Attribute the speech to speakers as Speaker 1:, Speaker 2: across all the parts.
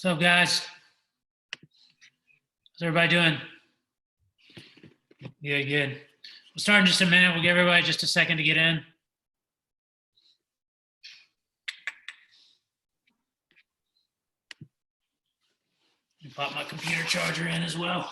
Speaker 1: What's up, guys? How's everybody doing? Good. We'll start in just a minute. We'll give everybody just a second to get in. Let me pop my computer charger in as well.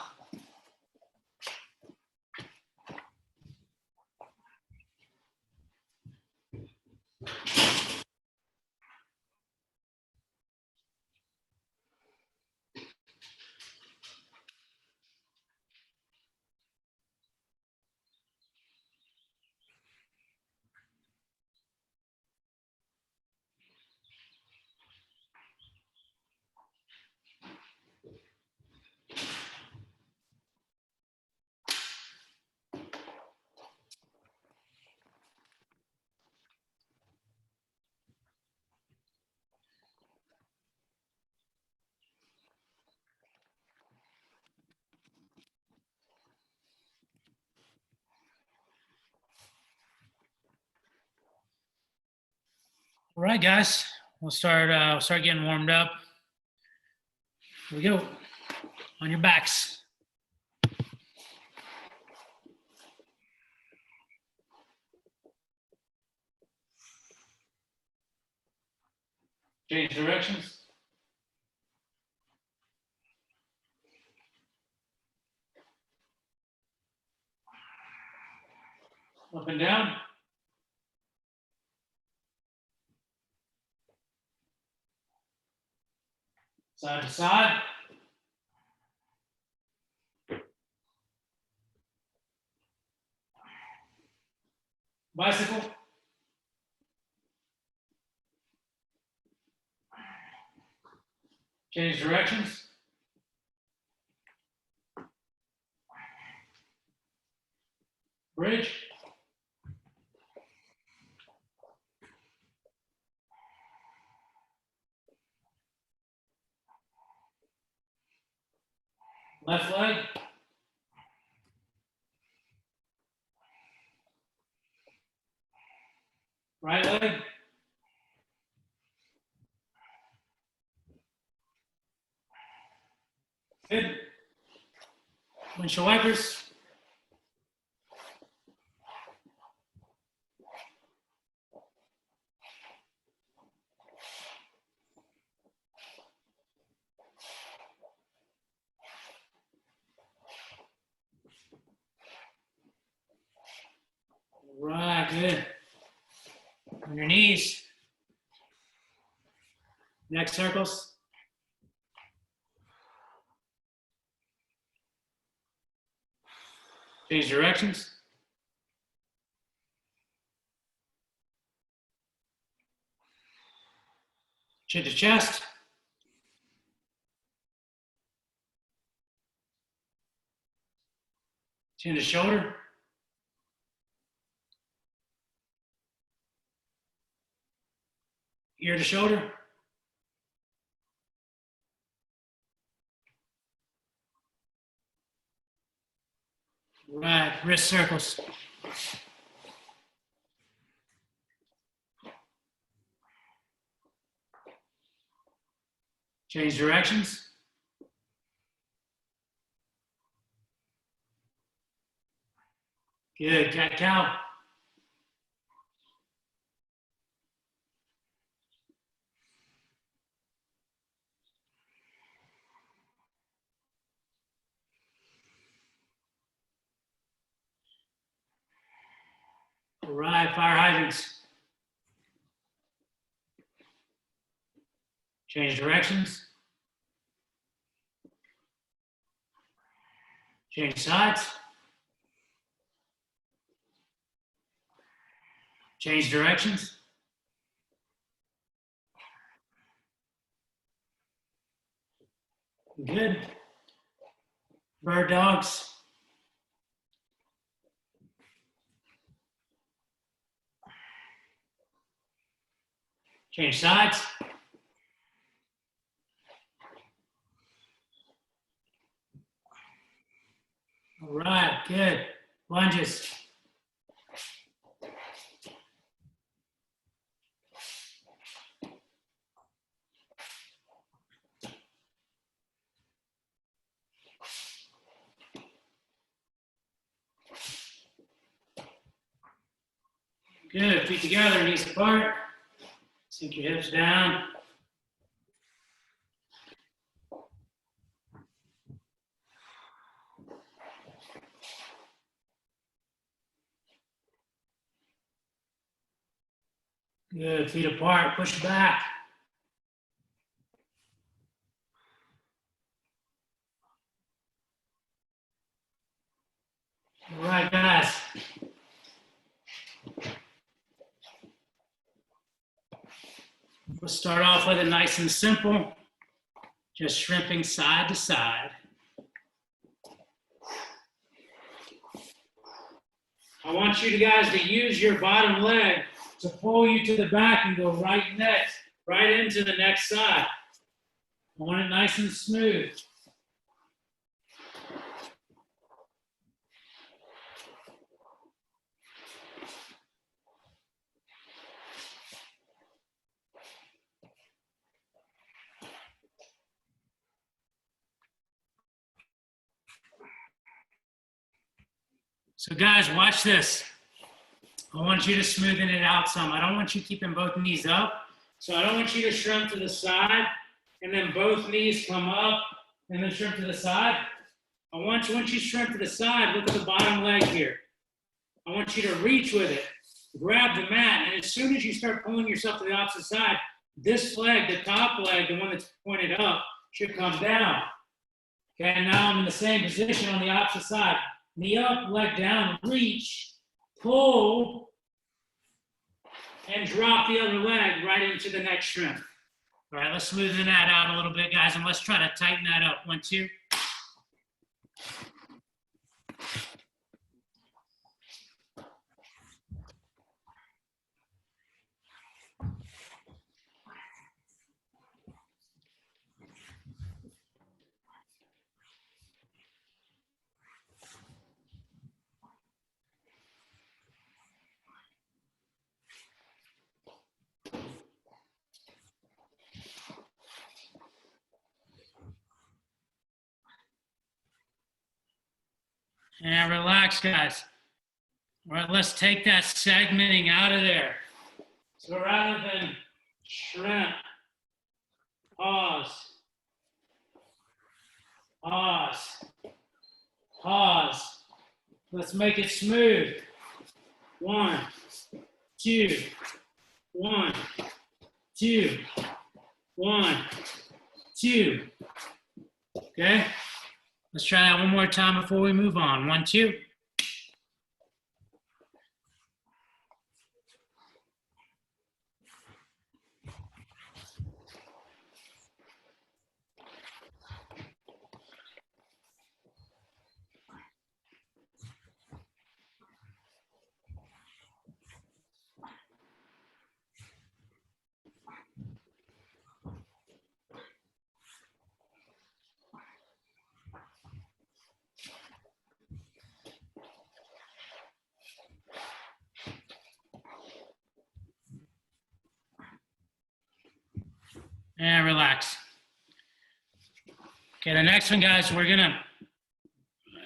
Speaker 1: All right, guys, we'll start getting warmed up. Here we go. On your backs. Change directions. Up and down. Side to side. Bicycle. Change directions. Bridge. Left leg. Right leg. Good. Windshield wipers. Right, good. On your knees. Neck circles. Change directions. Chin to chest. Chin to shoulder. Ear to shoulder. Right, wrist circles. Change directions. Good, cat cow. All right, fire hydrants. Change directions. Change sides. Change directions. Good. Bird dogs. Change sides. All right, good. Lunges. Good, feet together, knees apart. Sink your hips down. Good, feet apart, push back. All right, guys. We'll start off with it nice and simple, just shrimping side to side. I want you guys to use your bottom leg to pull you to the back and go right into the next side. I want it nice and smooth. So guys, watch this. I want you to smoothen it out some. I don't want you keeping both knees up. So I don't want you to shrimp to the side and then both knees come up and then shrimp to the side. I want you, once you shrimp to the side, look at the bottom leg here. I want you to reach with it, grab the mat, and as soon as you start pulling yourself to the opposite side, this leg, the top leg, the one that's pointed up, should come down. Okay, and now I'm in the same position on the opposite side. Knee up, leg down, reach, pull, and drop the other leg right into the next shrimp. All right, let's smoothen that out a little bit, guys, and let's try to tighten that up. 1, 2. And relax, guys. All right, let's take that segmenting out of there. So rather than shrimp, pause, pause, pause. Let's make it smooth. 1, 2, 1, 2, 1, 2. Okay? Let's try that one more time before we move on. 1, 2. And relax. Okay, the next one, guys, we're gonna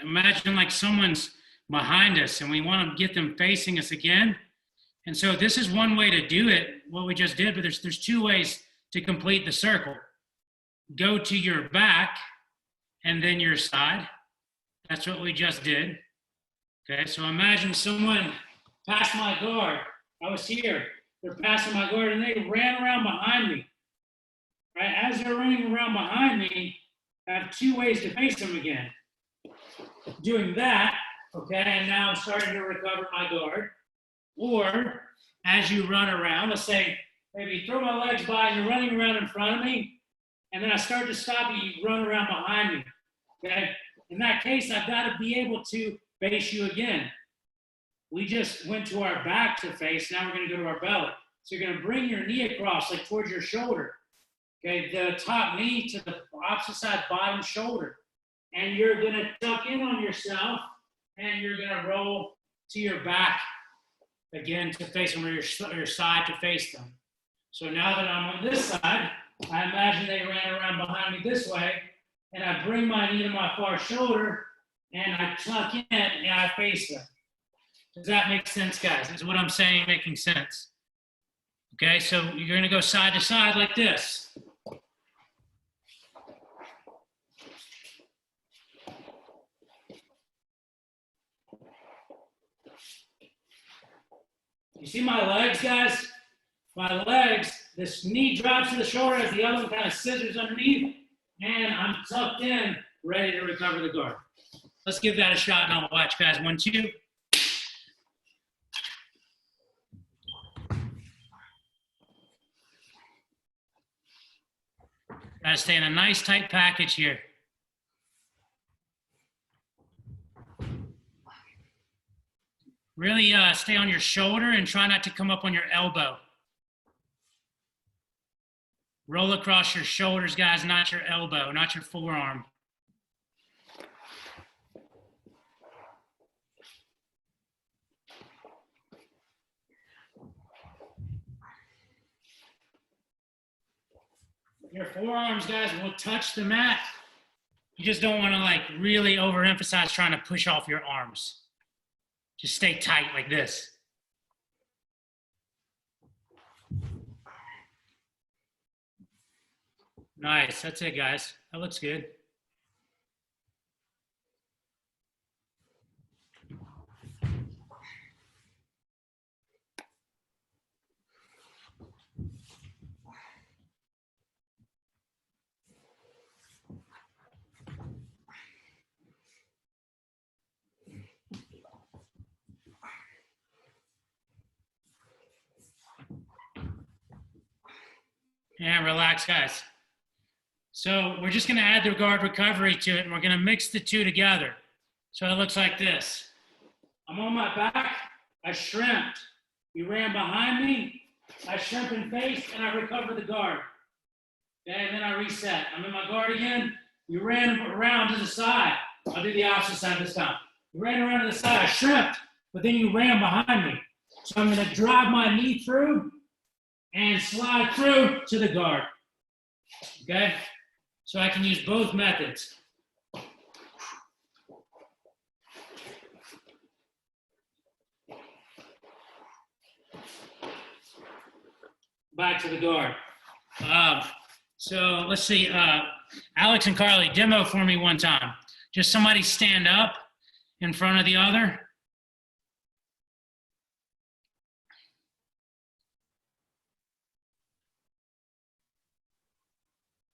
Speaker 1: imagine like someone's behind us and we want to get them facing us again. And so this is one way to do it, what we just did, but there's 2 ways to complete the circle. Go to your back and then your side. That's what we just did. Okay, so imagine someone passed my guard. I was here. They're passing my guard and they ran around behind me. Right? As they're running around behind me, I have 2 ways to face them again. Doing that, okay, and now I'm starting to recover my guard. Or as you run around, let's say maybe throw my legs by and you're running around in front of me, and then I start to stop you, you run around behind me. Okay? In that case, I've got to be able to face you again. We just went to our back to face, now we're going to go to our belly. So you're going to bring your knee across, like towards your shoulder. Okay, the top knee to the opposite side, bottom shoulder. And you're going to tuck in on yourself, and you're going to roll to your back again to face them, or your side to face them. So now that I'm on this side, I imagine they ran around behind me this way, and I bring my knee to my far shoulder, and I tuck in, and I face them. Does that make sense, guys? Is what I'm saying making sense? Okay, so you're going to go side to side like this. You see my legs, guys? My legs, this knee drops to the shoulder as the other one kind of scissors underneath, and I'm tucked in, ready to recover the guard. Let's give that a shot, and I'll watch, guys. 1, 2. Gotta stay in a nice tight package here. Really stay on your shoulder and try not to come up on your elbow. Roll across your shoulders, guys, not your elbow, not your forearm. Your forearms, guys, will touch the mat. You just don't want to like really overemphasize trying to push off your arms. Just stay tight like this. Nice, that's it, guys. That looks good. And relax, guys. So we're just going to add the guard recovery to it, and we're going to mix the two together. So it looks like this. I'm on my back. I shrimped. You ran behind me. I shrimp and face, and I recover the guard. Okay, and then I reset. I'm in my guard again. You ran around to the side. I'll do the opposite side this time. You ran around to the side. I shrimped, but then you ran behind me. So I'm going to drive my knee through and slide through to the guard. Okay? So I can use both methods. Back to the guard. So let's see, Alex and Carly, demo for me one time. Just somebody stand up in front of the other.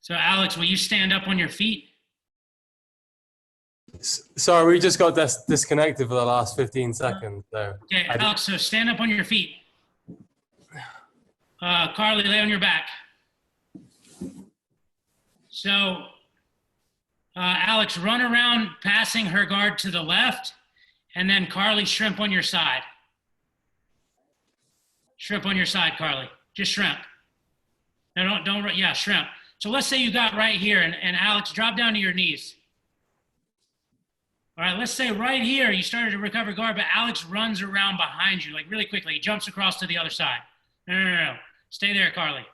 Speaker 1: So Alex, will you stand up on your feet?
Speaker 2: Sorry, we just got disconnected for the last 15 seconds. So
Speaker 1: okay, Alex, so stand up on your feet. Carly, lay on your back. So, Alex, run around passing her guard to the left, and then Carly, shrimp on your side. Shrimp on your side, Carly. Just shrimp. No, don't, yeah, shrimp. So let's say you got right here, and Alex, drop down to your knees. All right, let's say right here, you started to recover guard, but Alex runs around behind you, like really quickly. He jumps across to the other side. No. Stay there, Carly.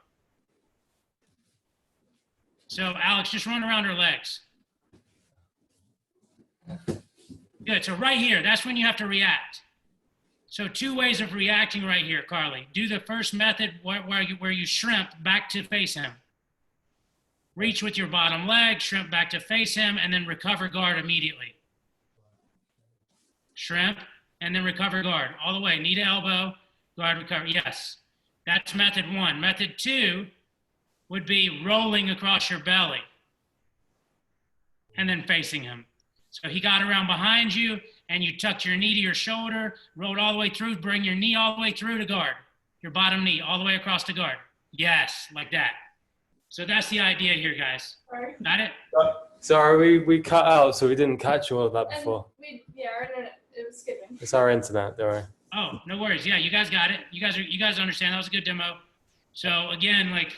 Speaker 1: So, Alex, just run around her legs. Good, so right here, that's when you have to react. So 2 ways of reacting right here, Carly. Do the first method where you shrimp back to face him. Reach with your bottom leg, shrimp back to face him, and then recover guard immediately. Shrimp, and then recover guard. All the way, knee to elbow, guard recover, yes. That's method 1. Method 2 would be rolling across your belly and then facing him. So he got around behind you and you tucked your knee to your shoulder, rolled all the way through, bring your knee all the way through to guard, your bottom knee all the way across to guard. Yes, like that. So that's the idea here, guys.
Speaker 3: Sorry.
Speaker 1: Got it?
Speaker 2: Sorry, we cut out, so we didn't catch all of that before.
Speaker 3: Our internet, it was skipping.
Speaker 2: It's our internet, don't worry.
Speaker 1: Oh, no worries. Yeah, you guys got it. You guys understand. That was a good demo. So again, like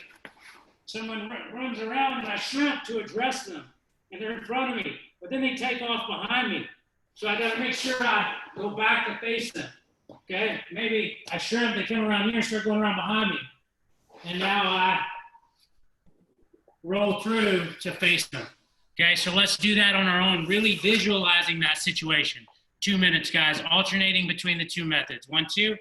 Speaker 1: someone runs around and I shrimp to address them and they're in front of me, but then they take off behind me. So I got to make sure I go back to face them. Okay, maybe I shrimp, they come around here and start going around behind me. And now I roll through to face them. Okay, so let's do that on our own, really visualizing that situation. 2 minutes, guys, alternating between the two methods. 1, 2.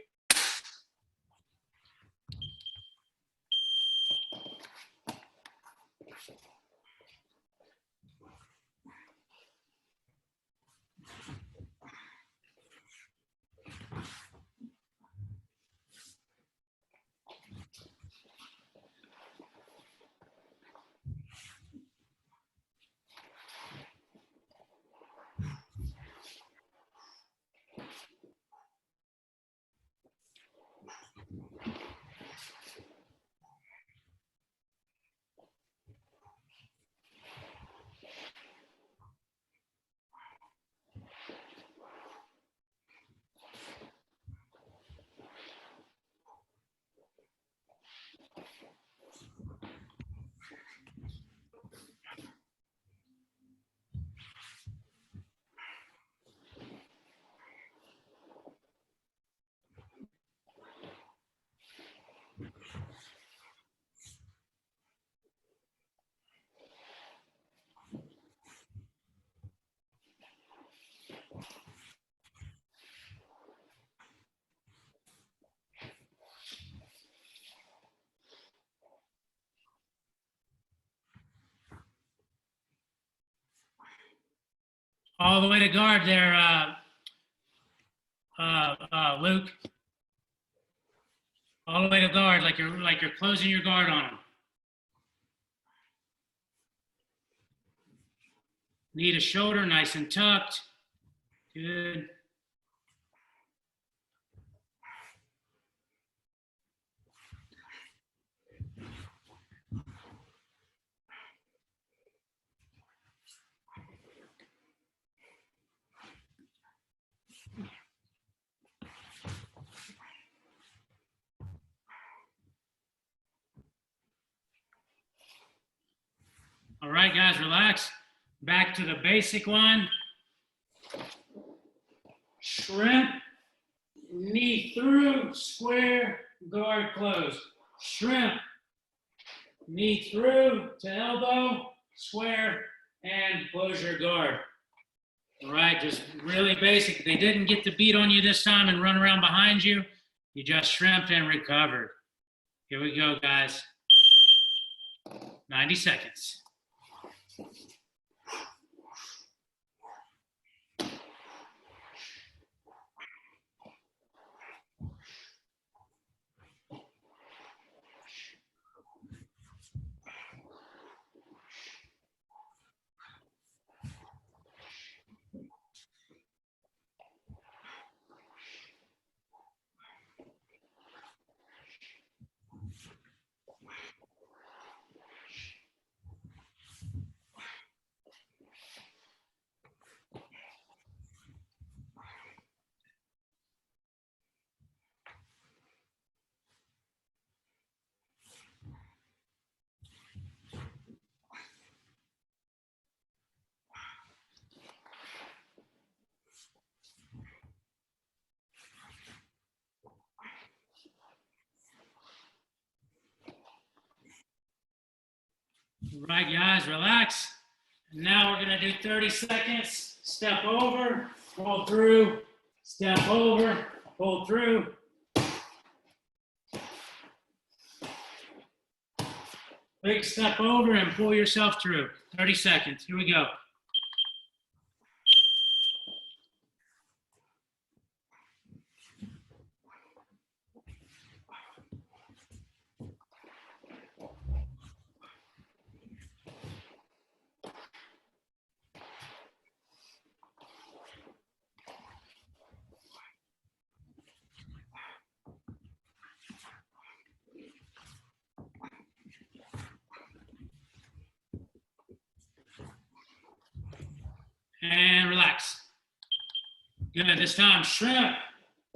Speaker 1: All the way to guard there, Luke. All the way to guard, like you're closing your guard on him. Knee to shoulder, nice and tucked. Good. All right, guys, relax. Back to the basic one. Shrimp, knee through, square, guard closed. Shrimp, knee through to elbow, square, and close your guard. All right, just really basic. They didn't get the beat on you this time and run around behind you. You just shrimped and recovered. Here we go, guys. 90 seconds. All right, guys, relax. Now we're going to do 30 seconds. Step over, pull through, step over, pull through. Big step over and pull yourself through. 30 seconds. Here we go. And relax. Good, this time, shrimp.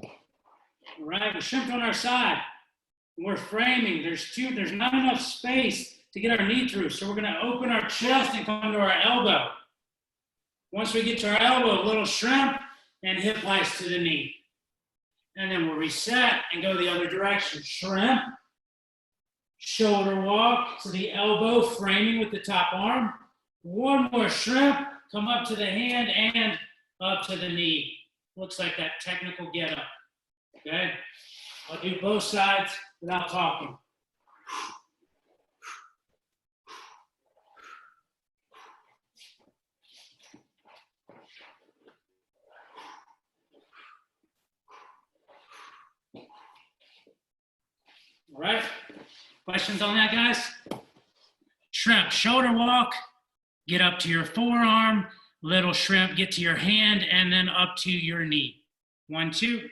Speaker 1: All right, we're shrimped on our side. We're framing, there's not enough space to get our knee through, so we're gonna open our chest and come to our elbow. Once we get to our elbow, a little shrimp and hip heist to the knee. And then we'll reset and go the other direction. Shrimp, shoulder walk to the elbow, framing with the top arm. One more shrimp, come up to the hand and up to the knee. looks like that technical get up. Okay? I'll do both sides without talking. All right? Questions on that, guys? Shrimp, shoulder walk, get up to your forearm, little shrimp, get to your hand, and then up to your knee. 1, 2.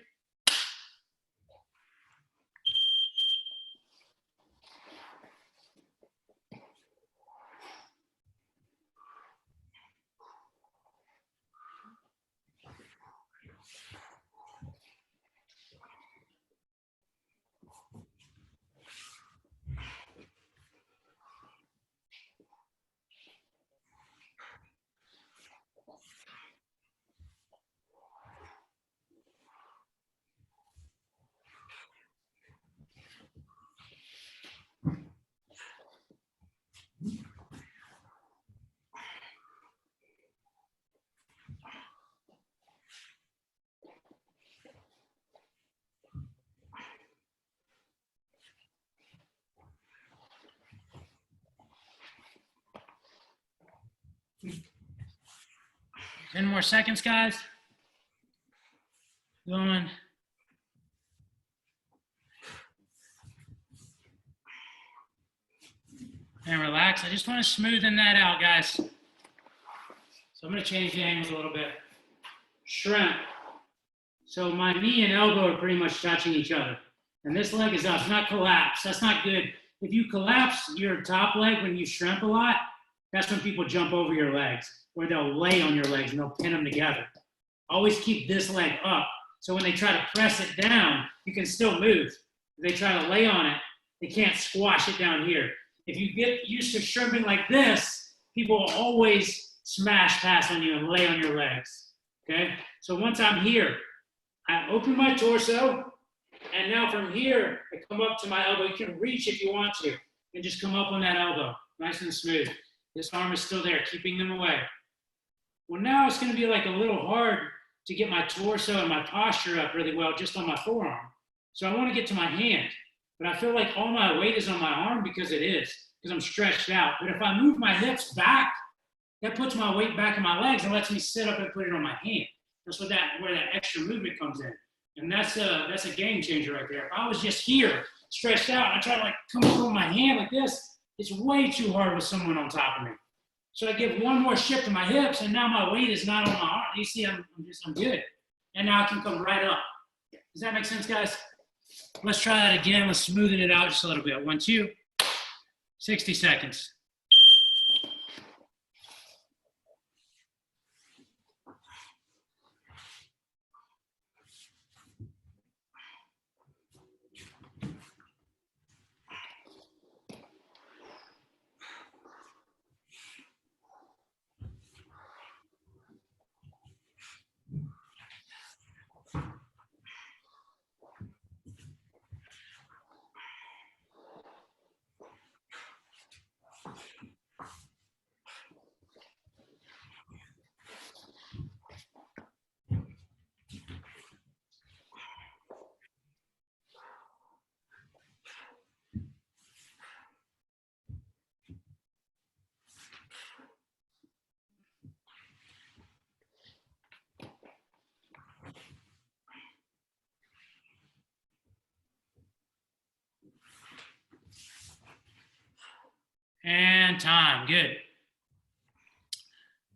Speaker 1: Ten more seconds, guys. Going. And relax. I just want to smoothen that out, guys. So I'm going to change the angles a little bit. Shrimp. So my knee and elbow are pretty much touching each other. And this leg is up. It's not collapsed. That's not good. If you collapse your top leg when you shrimp a lot, that's when people jump over your legs, or they'll lay on your legs and they'll pin them together. Always keep this leg up. So when they try to press it down, you can still move. If they try to lay on it, they can't squash it down here. If you get used to shrimping like this, people will always smash pass on you and lay on your legs, okay? So once I'm here, I open my torso, and now from here, I come up to my elbow. You can reach if you want to, and just come up on that elbow, nice and smooth. This arm is still there, keeping them away. Well, now it's gonna be like a little hard to get my torso and my posture up really well just on my forearm. So I wanna get to my hand, but I feel like all my weight is on my arm because it is, because I'm stretched out. But if I move my hips back, that puts my weight back in my legs and lets me sit up and put it on my hand. That's what where that extra movement comes in. And that's a game changer right there. If I was just here, stretched out, and I try to like come up with my hand like this, it's way too hard with someone on top of me. So I give one more shift to my hips, and now my weight is not on my arm. You see, I'm good. And now I can come right up. Does that make sense, guys? Let's try that again. Let's smoothen it out just a little bit. 1, 2, 60 seconds. And time, good.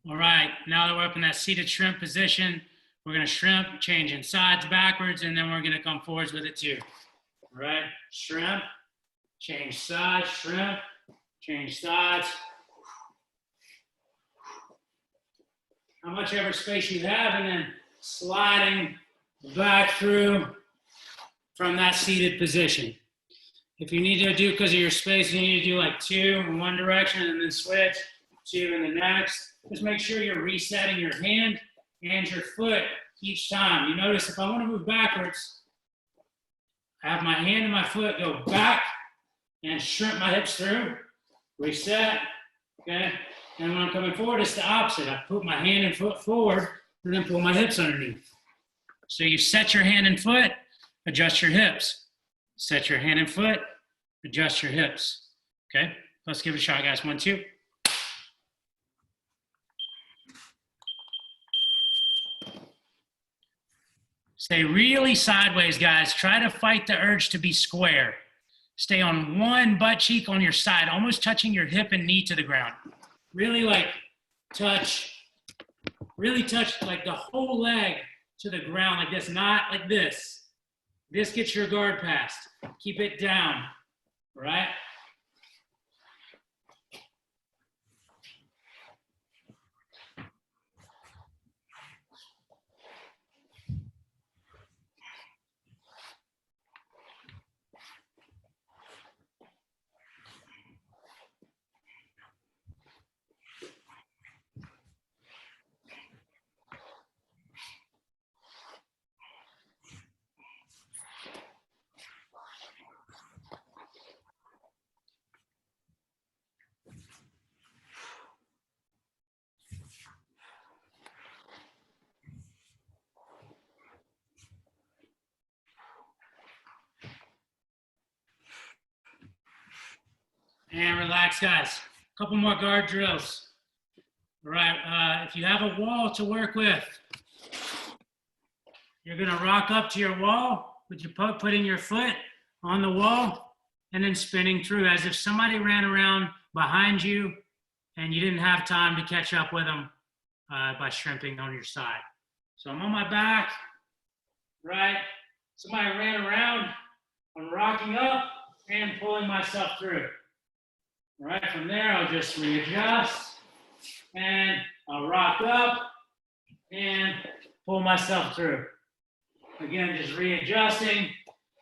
Speaker 1: All right, now that we're up in that seated shrimp position, we're gonna shrimp, changing sides backwards, and then we're gonna come forwards with it too. All right, shrimp, change sides, shrimp, change sides. How much ever space you have, and then sliding back through from that seated position. If you need to do, because of your space, you need to do like 2 in one direction and then switch 2 in the next. Just make sure you're resetting your hand and your foot each time. You notice if I want to move backwards, I have my hand and my foot go back and shrimp my hips through, reset, okay? And when I'm coming forward, it's the opposite. I put my hand and foot forward and then pull my hips underneath. So you set your hand and foot, adjust your hips. Set your hand and foot, adjust your hips. Okay, let's give it a shot, guys. 1, 2. Stay really sideways, guys. Try to fight the urge to be square. Stay on one butt cheek on your side, almost touching your hip and knee to the ground. Really like really touch like the whole leg to the ground like this, not like this. This gets your guard passed. Keep it down, all right? And relax, guys. A couple more guard drills. All right, if you have a wall to work with, you're gonna rock up to your wall with your putting your foot on the wall and then spinning through as if somebody ran around behind you and you didn't have time to catch up with them by shrimping on your side. So I'm on my back, right? Somebody ran around, I'm rocking up and pulling myself through. All right, from there, I'll just readjust and I'll rock up and pull myself through. Again, just readjusting.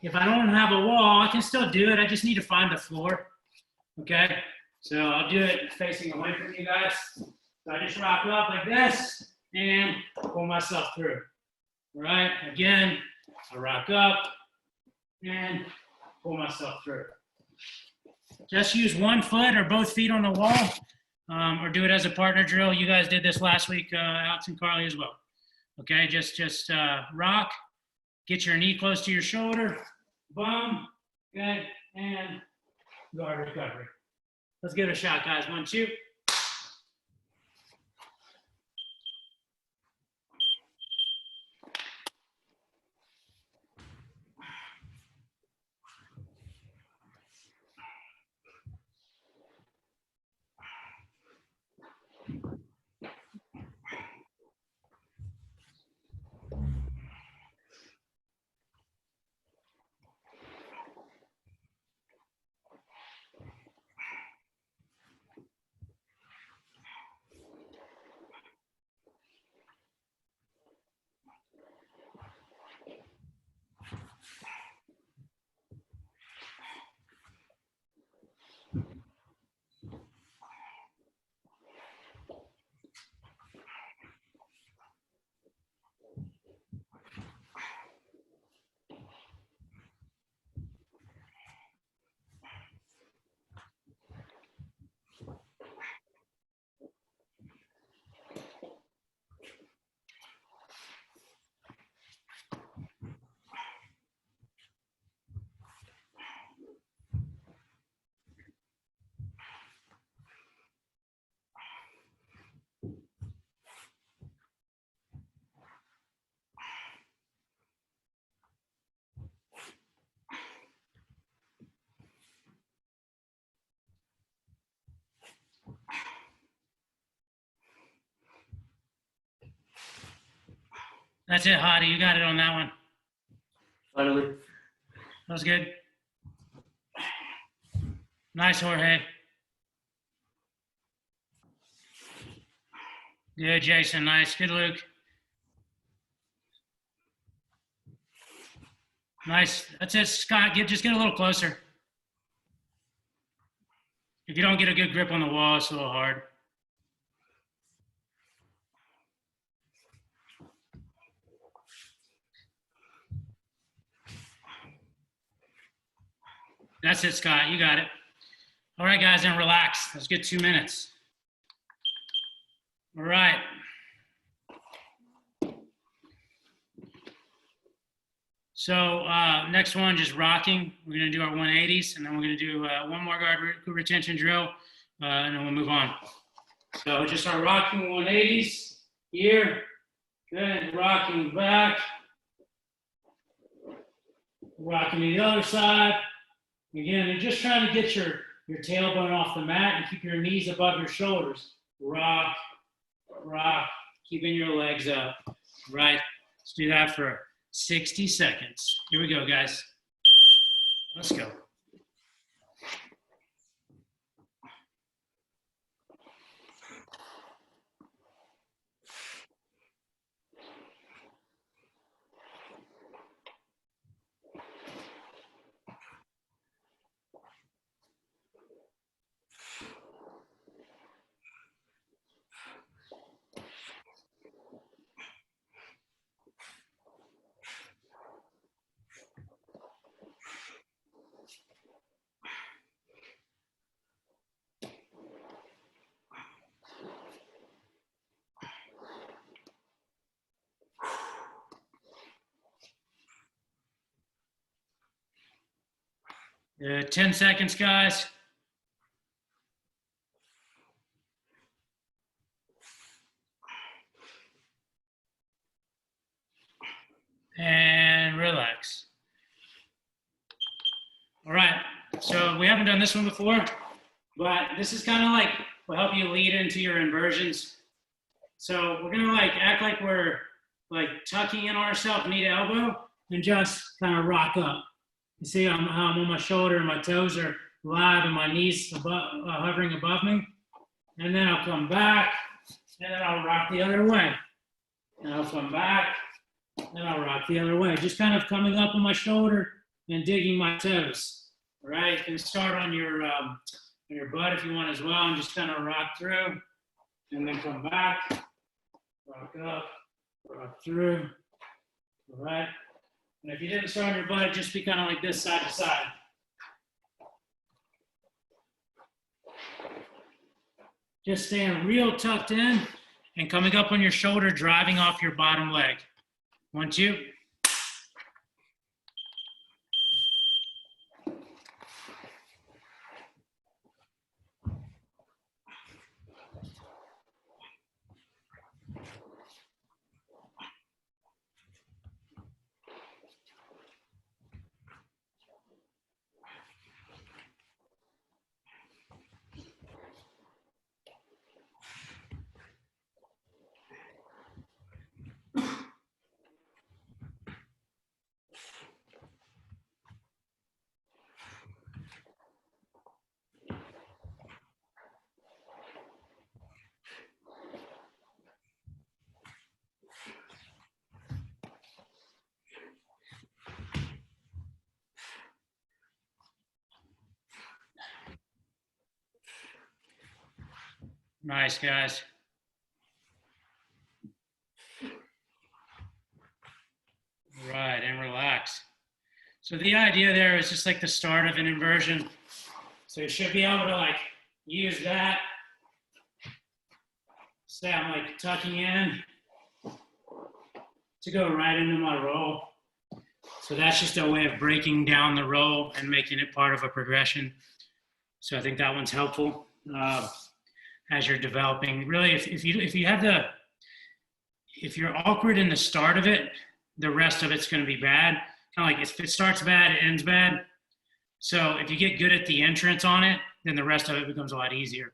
Speaker 1: If I don't have a wall, I can still do it. I just need to find the floor. Okay, so I'll do it facing away from you guys. So I just rock up like this and pull myself through. All right, again, I rock up and pull myself through. Just use one foot or both feet on the wall, or do it as a partner drill. You guys did this last week, Alex and Carly as well. Okay, just rock, get your knee close to your shoulder, boom, okay, and guard recovery. Let's give it a shot, guys. 1, 2. That's it, Hadi. You got it on that one.
Speaker 4: Finally.
Speaker 1: That was good. Nice, Jorge. Good, Jason. Nice. Good, Luke. Nice. That's it, Scott. Just get a little closer. If you don't get a good grip on the wall, it's a little hard. That's it, Scott. You got it. All right, guys, then relax. Let's get 2 minutes. All right. So next one, just rocking. We're going to do our 180s, and then we're going to do one more guard retention drill, and then we'll move on. So just our rocking 180s here. Good. Rocking back. Rocking to the other side. Again, you're just trying to get your tailbone off the mat and keep your knees above your shoulders. Rock, rock, keeping your legs up. Right. Let's do that for 60 seconds. Here we go, guys. Let's go. Yeah, 10 seconds, guys. And relax. All right, so we haven't done this one before, but this is kind of like, will help you lead into your inversions. So we're gonna like act like we're like tucking in ourselves knee to elbow and just kind of rock up. You see how I'm on my shoulder and my toes are live and my knees hovering above me. And then I'll come back and then I'll rock the other way. And I'll come back and I'll rock the other way. Just kind of coming up on my shoulder and digging my toes. All right, you can start on your butt if you want as well and just kind of rock through and then come back, rock up, rock through. All right. And if you didn't start on your butt, just be kind of like this side to side. Just staying real tucked in and coming up on your shoulder, driving off your bottom leg. 1, 2. Nice, guys. Right, and relax. So the idea there is just like the start of an inversion. So you should be able to like use that. Say I'm like tucking in to go right into my roll. So that's just a way of breaking down the roll and making it part of a progression. So I think that one's helpful as you're developing. Really, if you're awkward in the start of it, the rest of it's going to be bad. Kind of like if it starts bad, it ends bad. So if you get good at the entrance on it, then the rest of it becomes a lot easier.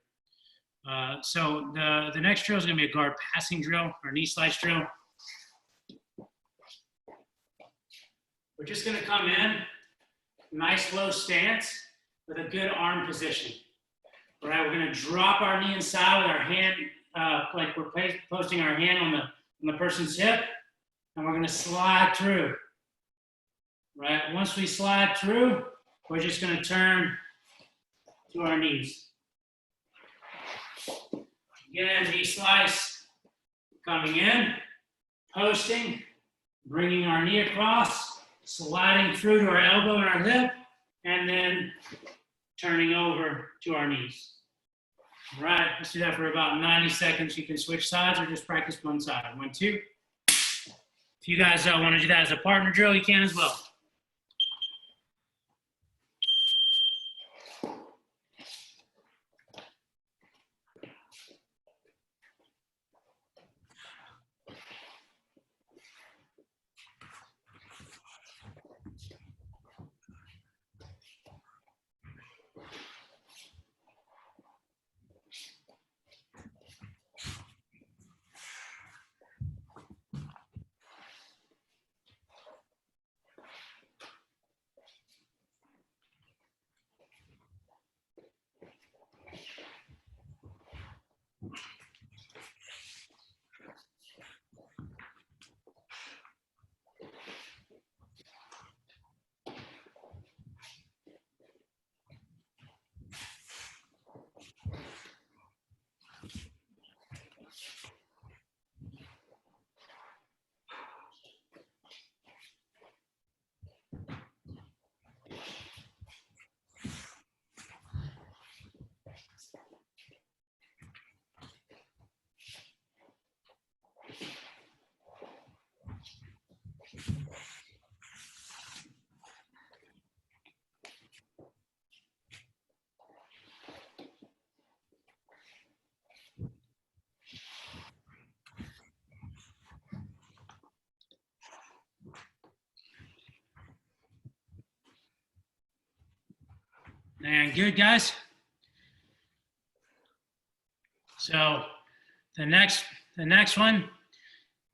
Speaker 1: So the next drill is going to be a guard passing drill or knee slice drill. We're just going to come in, nice low stance with a good arm position. All right, we're going to drop our knee inside with our hand, like we're posting our hand on the person's hip, and we're going to slide through. Right, once we slide through, we're just going to turn to our knees. Again, knee slice, coming in, posting, bringing our knee across, sliding through to our elbow and our hip, and then turning over to our knees. All right, let's do that for about 90 seconds. You can switch sides or just practice one side. 1, 2. If you guys want to do that as a partner drill, you can as well. And good, guys. So the next one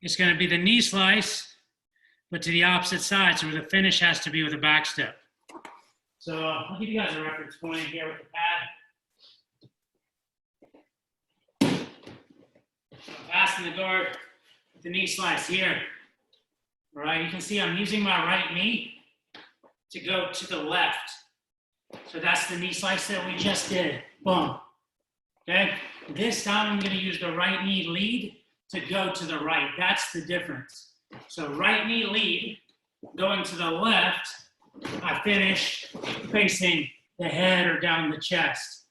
Speaker 1: is going to be the knee slice, but to the opposite side. So the finish has to be with a back step. So I'll give you guys a reference point here with the pad. So I'm passing the guard with the knee slice here. All right, you can see I'm using my right knee to go to the left. So that's the knee slice that we just did. Boom. Okay. This time I'm going to use the right knee lead to go to the right. That's the difference. So right knee lead, going to the left, I finish facing the head or down the chest.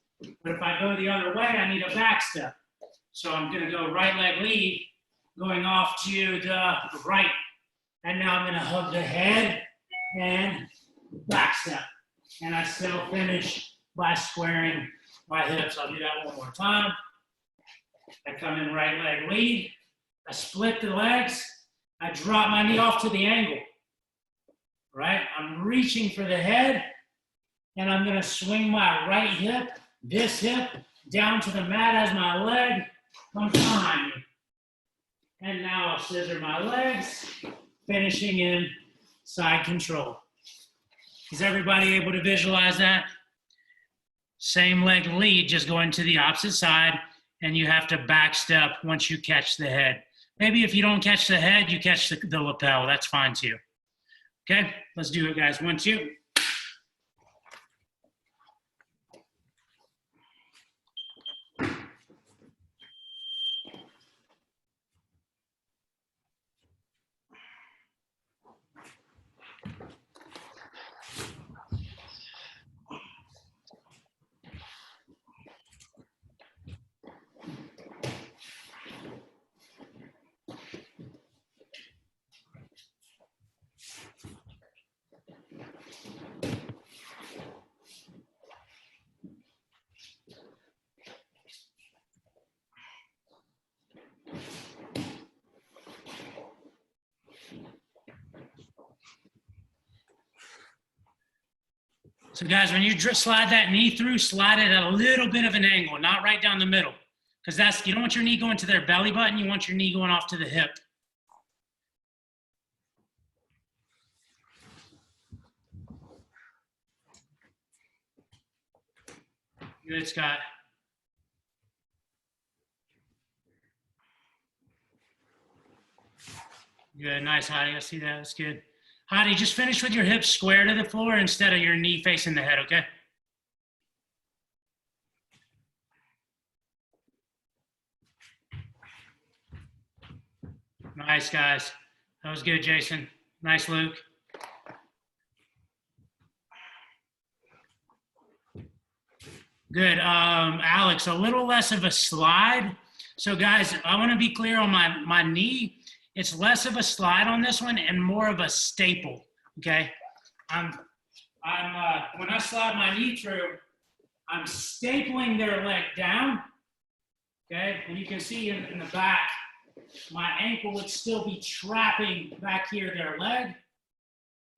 Speaker 1: But if I go the other way, I need a back step. So I'm going to go right leg lead, going off to the right. And now I'm going to hug the head and back step. And I still finish by squaring my hips. I'll do that one more time. I come in right leg lead. I split the legs. I drop my knee off to the angle. Right? I'm reaching for the head. And I'm going to swing my right hip, this hip, down to the mat as my leg comes behind me. And now I'll scissor my legs, finishing in side control. Is everybody able to visualize that? Same leg lead, just going to the opposite side, and you have to back step once you catch the head. Maybe if you don't catch the head, you catch the lapel. That's fine too. Okay, let's do it, guys. 1, 2. So guys, when you slide that knee through, slide it at a little bit of an angle, not right down the middle. Because you don't want your knee going to their belly button, you want your knee going off to the hip. Good, Scott. Good, nice, Heidi. I see that. That's good. Heidi, just finish with your hips square to the floor instead of your knee facing the head, okay? Nice, guys. That was good, Jason. Nice, Luke. Good. Alex, a little less of a slide. So, guys, I want to be clear on my knee It's less of a slide on this one and more of a staple, okay? When I slide my knee through, I'm stapling their leg down, okay? And you can see in the back, my ankle would still be trapping back here their leg.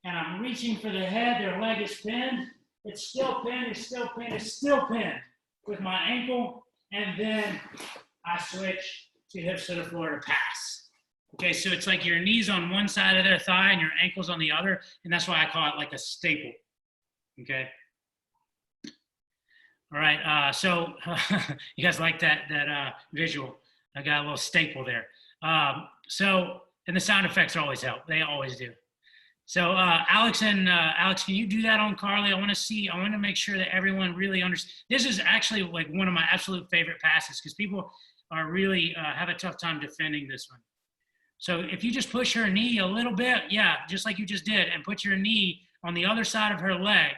Speaker 1: And I'm reaching for the head, their leg is pinned. It's still pinned, it's still pinned, it's still pinned with my ankle. And then I switch to hips to the floor to pass. Okay, so it's like your knees on one side of their thigh and your ankles on the other. And that's why I call it like a staple. Okay. All right, so you guys like that visual? I got a little staple there. And the sound effects always help. They always do. So Alex, can you do that on Carly? I want to make sure that everyone really understands. This is actually like one of my absolute favorite passes because people are really have a tough time defending this one. So if you just push her knee a little bit, yeah, just like you just did, and put your knee on the other side of her leg.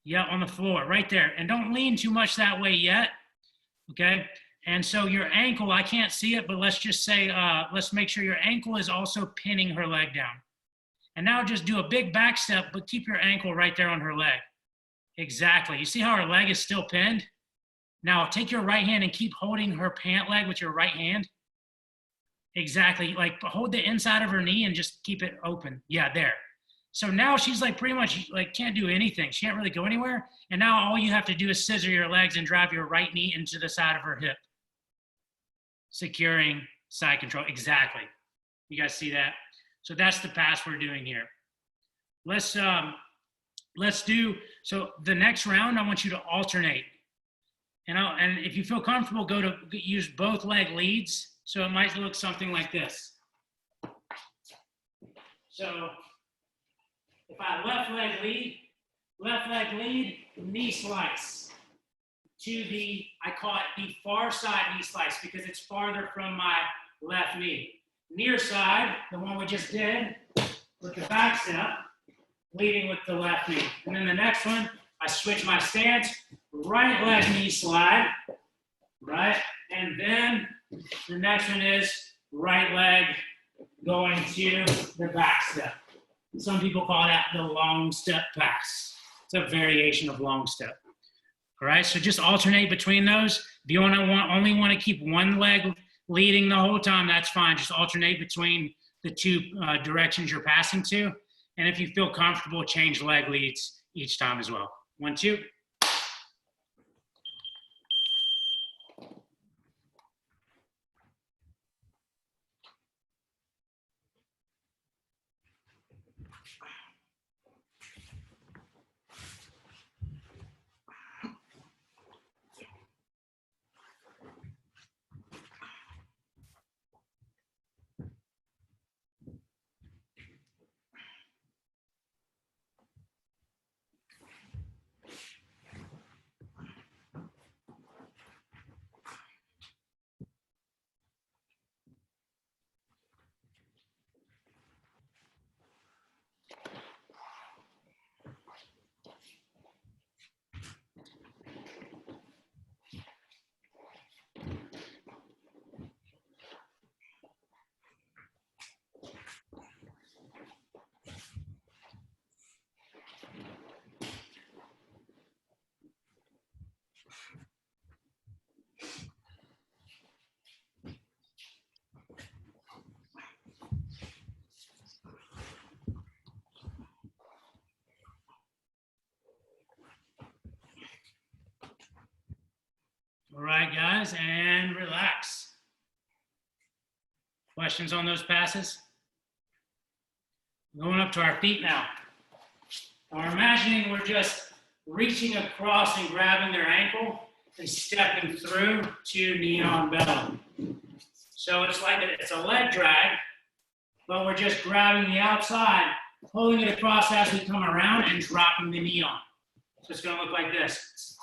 Speaker 1: Yeah, on the floor, right there. And don't lean too much that way yet, okay? And so your ankle, I can't see it, but let's just say, let's make sure your ankle is also pinning her leg down. And now just do a big back step, but keep your ankle right there on her leg. Exactly. You see how her leg is still pinned? Now take your right hand and keep holding her pant leg with your right hand. Exactly. Like hold the inside of her knee and just keep it open. Yeah, there. So now she's like pretty much like can't do anything. She can't really go anywhere. And now all you have to do is scissor your legs and drive your right knee into the side of her hip. Securing side control. Exactly. You guys see that? So that's the pass we're doing here. Let's do, so the next round, I want you to alternate. And if you feel comfortable, use both leg leads. So it might look something like this. So if I left leg lead, knee slice to I call it the far side knee slice because it's farther from my left knee. Near side, the one we just did with the back step, leading with the left knee. And then the next one, I switch my stance, right leg knee slide, right? And then the next one is right leg going to the back step. Some people call that the long step pass. It's a variation of long step. All right, so just alternate between those. If you only want to keep one leg leading the whole time, that's fine. Just alternate between the two directions you're passing to. And if you feel comfortable, change leg leads each time as well. 1, 2. All right, guys, and relax. Questions on those passes? Going up to our feet now. We're imagining we're just reaching across and grabbing their ankle and stepping through to knee on belly. So it's like it's a leg drag, but we're just grabbing the outside, pulling it across as we come around and dropping the knee on. So it's going to look like this.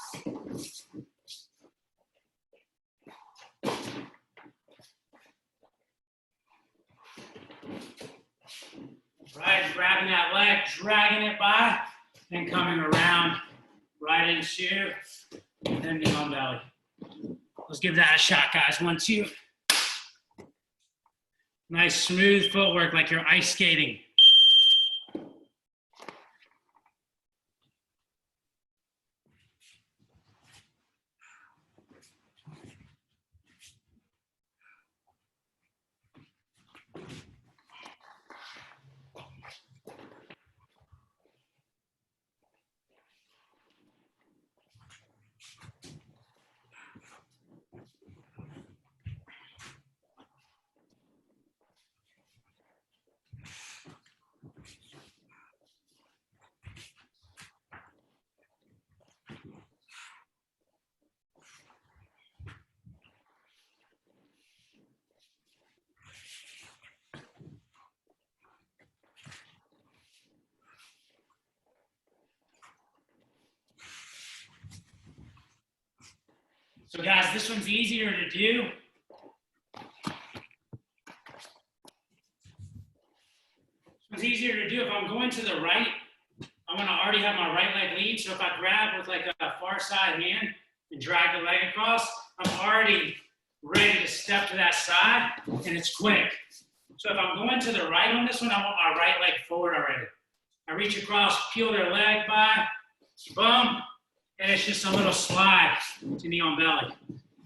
Speaker 1: Right, grabbing that leg, dragging it by, and coming around right into the knee on belly. Let's give that a shot, guys. 1, 2. Nice smooth footwork like you're ice skating. So guys, this one's easier to do. This one's easier to do if I'm going to the right. I want to already have my right leg lead. So if I grab with like a far side hand and drag the leg across, I'm already ready to step to that side, and it's quick. So if I'm going to the right on this one, I want my right leg forward already. I reach across, peel their leg by, boom, and it's just a little slide to knee on belly.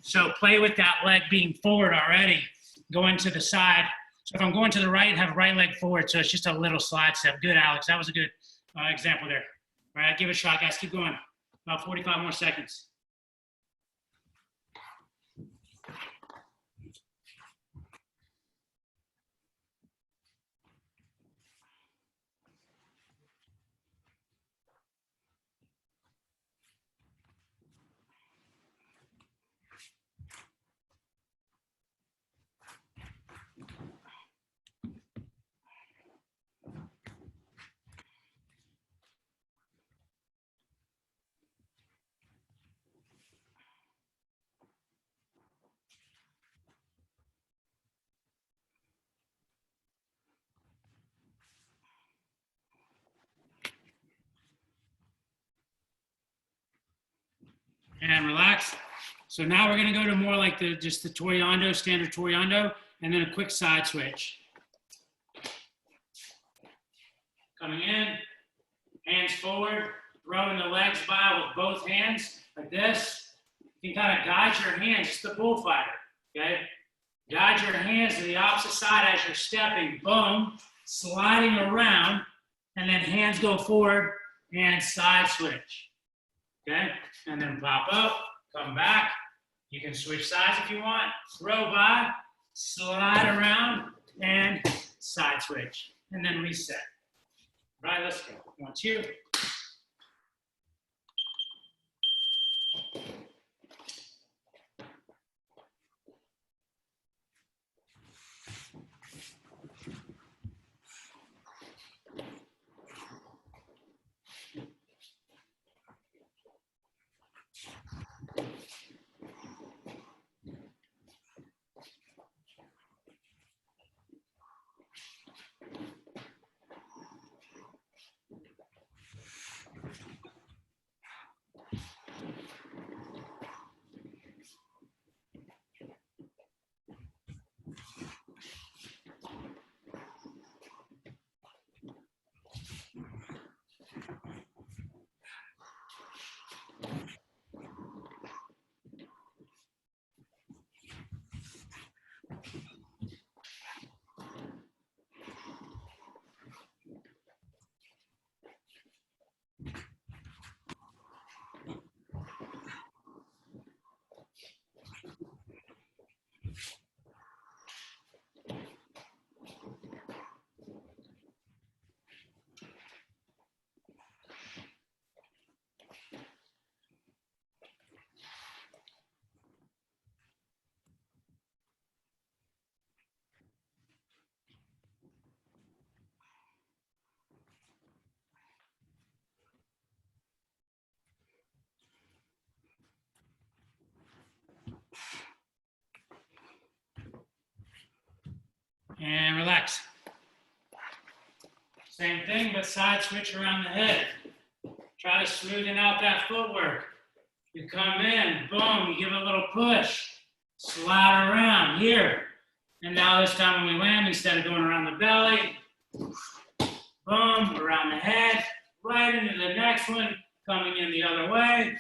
Speaker 1: So play with that leg being forward already, going to the side. So if I'm going to the right, have right leg forward, so it's just a little slide step. Good, Alex. That was a good example there. All right, give it a shot, guys. Keep going. About 45 more seconds. And relax. So now we're gonna go to more like just the Toriando, standard Toriando, and then a quick side switch. Coming in, hands forward, throwing the legs by with both hands, like this. You can kind of guide your hands, just the bullfighter, okay? Guide your hands to the opposite side as you're stepping, boom, sliding around, and then hands go forward and side switch. Okay, and then pop up, come back. You can switch sides if you want. Throw by, slide around, and side switch. And then reset. All right, let's go. 1, 2. And relax. Same thing, but side switch around the head. Try to smoothen out that footwork. You come in, boom, you give it a little push. Slide around here. And now this time when we land, instead of going around the belly, boom, around the head, right into the next one, coming in the other way.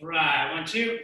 Speaker 1: Right, 1, 2.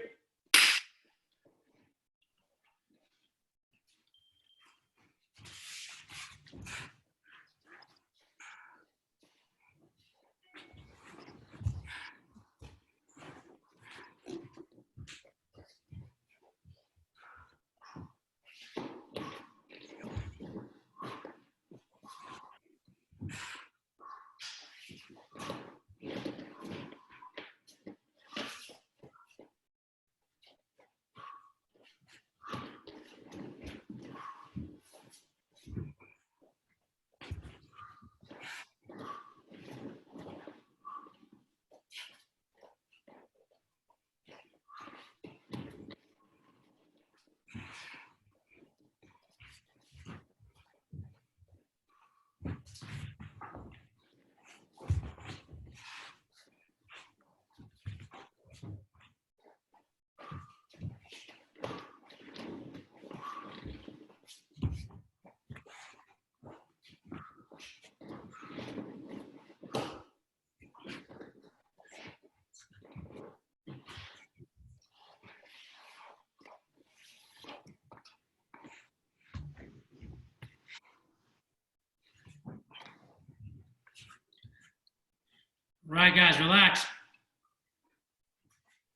Speaker 1: Right, guys, relax.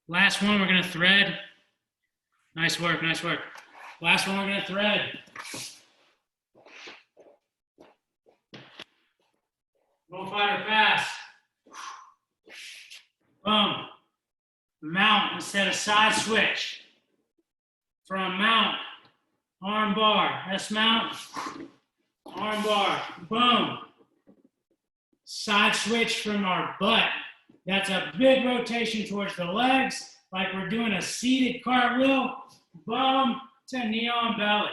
Speaker 1: Last one, we're gonna thread. Nice work, nice work. Last one, we're gonna thread. Bull fighter pass. Boom. Mount instead of side switch. From mount, arm bar, S mount, arm bar, boom. Side switch from our butt. That's a big rotation towards the legs, like we're doing a seated cartwheel, boom, to knee on belly.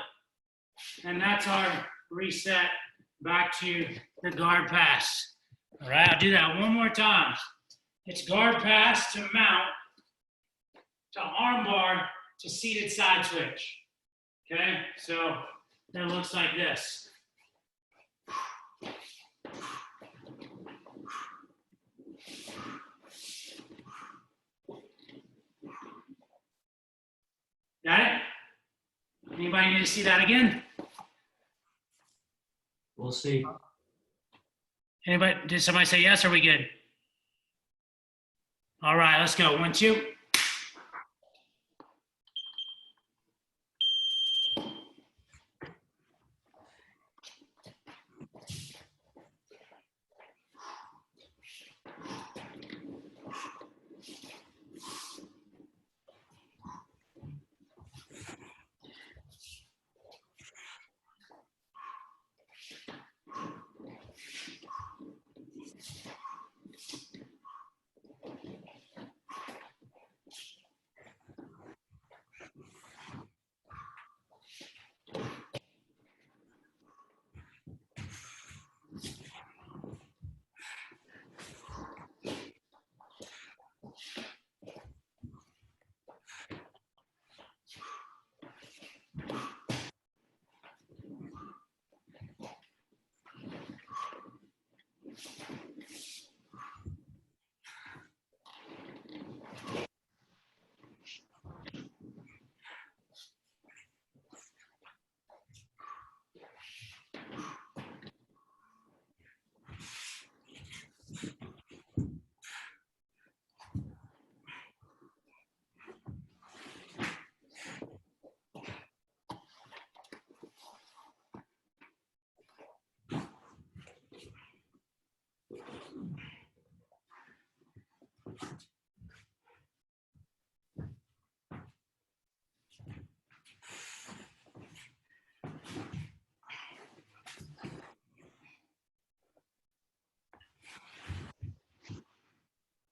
Speaker 1: And that's our reset back to the guard pass. All right, I'll do that one more time. It's guard pass to mount, to arm bar, to seated side switch. Okay, so that looks like this. Got it? Anybody need to see that again?
Speaker 4: We'll see.
Speaker 1: Anybody, did somebody say yes? Are we good? All right, let's go. 1, 2.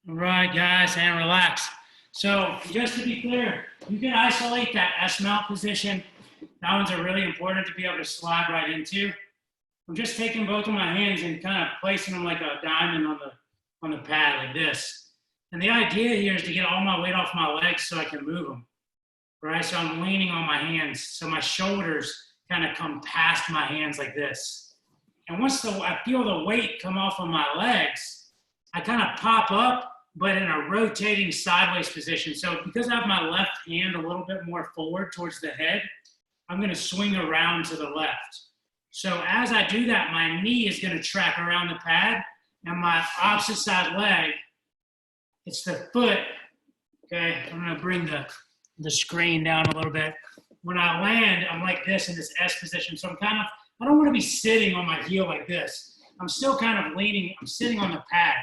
Speaker 1: All right, guys, and relax. So just to be clear, you can isolate that S mount position. That one's really important to be able to slide right into. I'm just taking both of my hands and kind of placing them like a diamond on the pad like this. And the idea here is to get all my weight off my legs so I can move them, right? So I'm leaning on my hands. So my shoulders kind of come past my hands like this. And once I feel the weight come off of my legs, I kind of pop up, but in a rotating sideways position. So because I have my left hand a little bit more forward towards the head, I'm going to swing around to the left. So as I do that, my knee is going to track around the pad, and my opposite side leg, it's the foot. Okay, I'm going to bring the screen down a little bit. When I land, I'm like this in this S position. So I don't want to be sitting on my heel like this. I'm still kind of leaning, I'm sitting on the pad,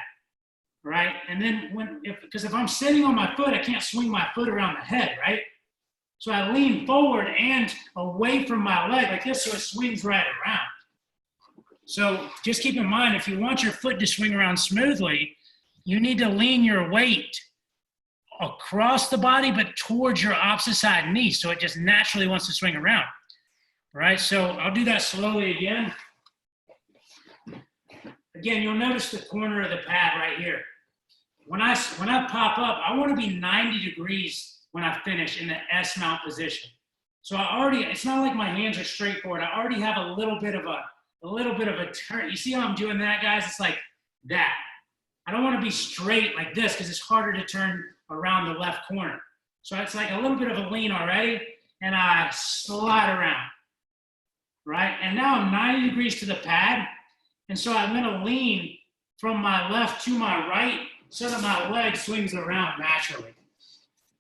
Speaker 1: right? And then because if I'm sitting on my foot, I can't swing my foot around the head, right? So I lean forward and away from my leg like this so it swings right around. So just keep in mind, if you want your foot to swing around smoothly, you need to lean your weight across the body, but towards your opposite side knee. So it just naturally wants to swing around, right? So I'll do that slowly again. Again, you'll notice the corner of the pad right here. When I pop up, I want to be 90 degrees when I finish in the S mount position. So it's not like my hands are straight forward. I already have a little bit of a turn. You see how I'm doing that, guys? It's like that. I don't want to be straight like this because it's harder to turn around the left corner. So it's like a little bit of a lean already, and I slide around, right? And now I'm 90 degrees to the pad, and so I'm going to lean from my left to my right so that my leg swings around naturally.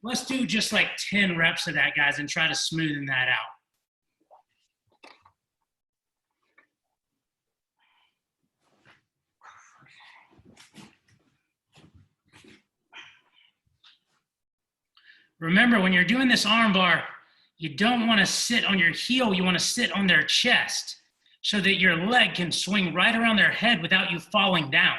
Speaker 1: Let's do just like 10 reps of that, guys, and try to smoothen that out. Remember, when you're doing this arm bar, you don't want to sit on your heel. You want to sit on their chest so that your leg can swing right around their head without you falling down.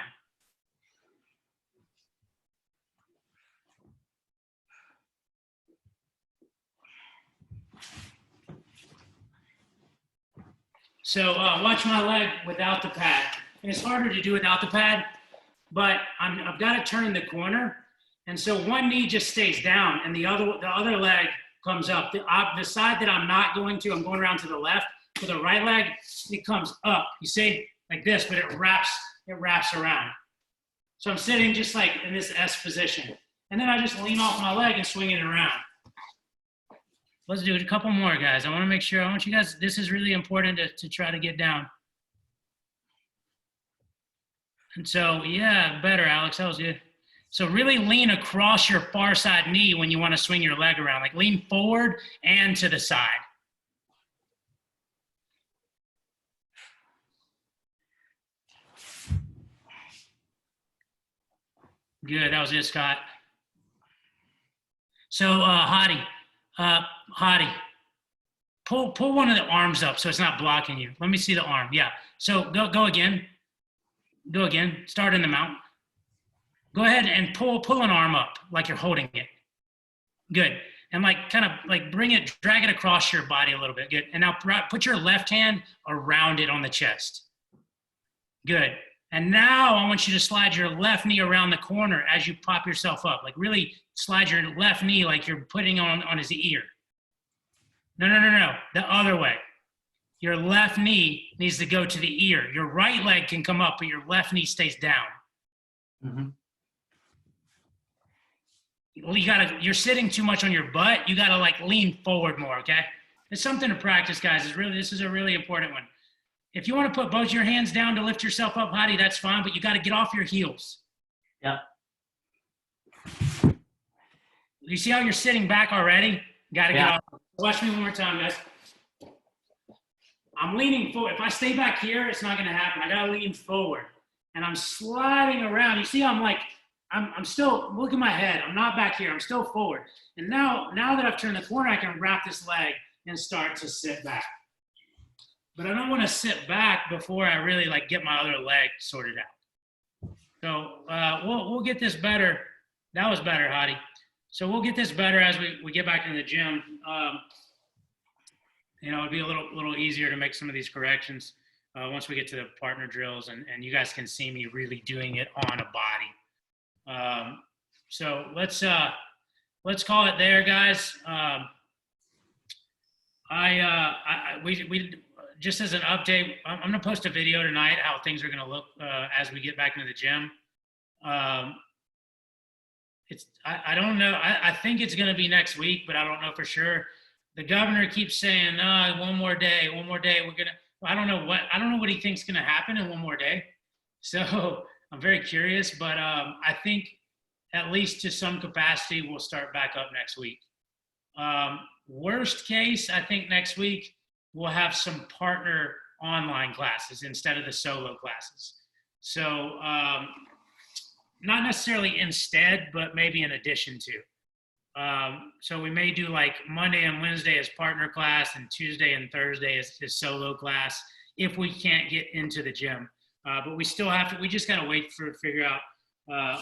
Speaker 1: So watch my leg without the pad. And it's harder to do without the pad, but I've got to turn the corner. And so one knee just stays down and the other leg comes up. The side that I'm not going to, I'm going around to the left. For the right leg, it comes up. You see, like this, but it wraps around. So I'm sitting just like in this S position. And then I just lean off my leg and swing it around. Let's do it a couple more, guys. I want you guys, this is really important to try to get down. And so, yeah, better, Alex, that was good. So really lean across your far side knee when you want to swing your leg around, like lean forward and to the side. Good, that was it, Scott. So, Hadi, pull one of the arms up so it's not blocking you. Let me see the arm. Yeah. So go again. Go again. Start in the mount. Go ahead and pull an arm up like you're holding it. Good. And like kind of like drag it across your body a little bit. Good. And now put your left hand around it on the chest. Good. And now I want you to slide your left knee around the corner as you pop yourself up. Like really slide your left knee like you're putting on his ear. No. The other way. Your left knee needs to go to the ear. Your right leg can come up, but your left knee stays down. Mm-hmm. You're sitting too much on your butt. You gotta like lean forward more, okay? It's something to practice, guys. This is a really important one. If you want to put both your hands down to lift yourself up, Hadi, that's fine, but you got to get off your heels. Yeah. You see how you're sitting back already? Got to get off. Watch me one more time, guys. I'm leaning forward. If I stay back here, it's not going to happen. I got to lean forward. And I'm sliding around. You see, I'm still, look at my head. I'm not back here. I'm still forward. And now that I've turned the corner, I can wrap this leg and start to sit back. But I don't want to sit back before I really like get my other leg sorted out. So we'll get this better. That was better, Hadi. So we'll get this better as we get back in the gym. It'd be a little easier to make some of these corrections. once we get to the partner drills and you guys can see me really doing it on a body. So let's call it there, guys. We just as an update, I'm going to post a video tonight how things are going to look as we get back into the gym. I don't know. I think it's going to be next week, but I don't know for sure. The governor keeps saying, one more day. We're going to, I don't know what he thinks is going to happen in one more day. So I'm very curious, but I think at least to some capacity, we'll start back up next week. Worst case, I think next week we'll have some partner online classes instead of the solo classes. So not necessarily instead, but maybe in addition to. So we may do like Monday and Wednesday as partner class and Tuesday and Thursday as solo class if we can't get into the gym. But we still have to, we just got to wait to figure out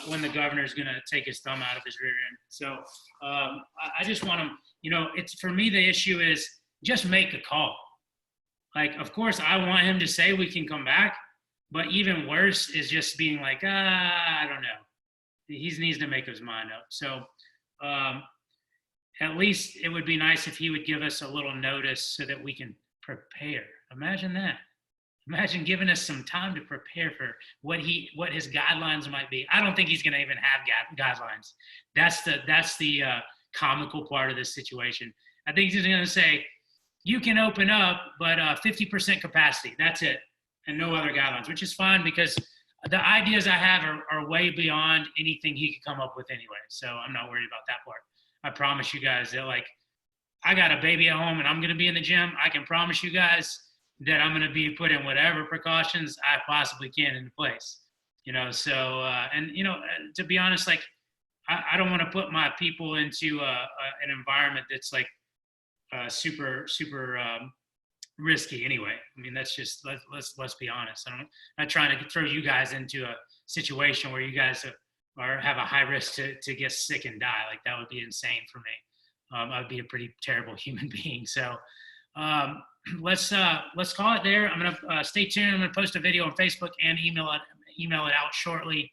Speaker 1: when the governor's going to take his thumb out of his rear end. So I just want to, it's for me, the issue is just make a call. Like, of course, I want him to say we can come back, but even worse is just being like, I don't know. He needs to make his mind up. So at least it would be nice if he would give us a little notice so that we can prepare. Imagine that. Imagine giving us some time to prepare for what his guidelines might be. I don't think he's going to even have guidelines. That's the comical part of this situation. I think he's going to say, you can open up, but 50% capacity. That's it, and no other guidelines, which is fine because the ideas I have are way beyond anything he could come up with anyway. So I'm not worried about that part. I promise you guys that, like, I got a baby at home and I'm going to be in the gym. I can promise you guys that I'm going to be putting whatever precautions I possibly can into place, so, to be honest, like, I don't want to put my people into an environment that's like super risky anyway. I mean, that's just, let's be honest. I'm not trying to throw you guys into a situation where you guys have a high risk to get sick and die. Like, that would be insane for me. I would be a pretty terrible human being. So let's call it there. I'm gonna stay tuned. I'm gonna post a video on Facebook and email it out shortly.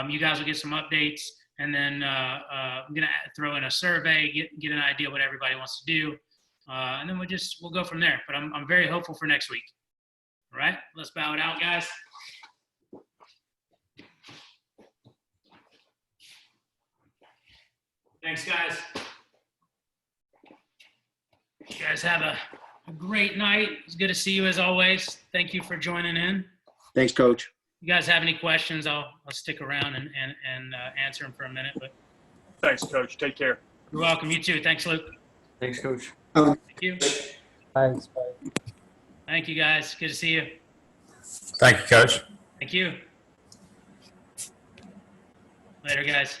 Speaker 1: You guys will get some updates, and then I'm gonna throw in a survey, get an idea what everybody wants to do, and then we'll go from there. But I'm very hopeful for next week. All right, let's bow it out, guys. Thanks, guys. You guys have a great night. It's good to see you as always. Thank you for joining in.
Speaker 4: Thanks, Coach.
Speaker 1: You guys have any questions, I'll stick around and answer them for a minute. But
Speaker 5: Thanks, Coach. Take care.
Speaker 1: you're welcome. You too. Thanks, Luke.
Speaker 2: Thanks, Coach.
Speaker 1: Thank you.
Speaker 2: Thanks. Bye.
Speaker 1: Thank you, guys. Good to see you.
Speaker 6: Thank you, Coach.
Speaker 1: Thank you. Later, guys.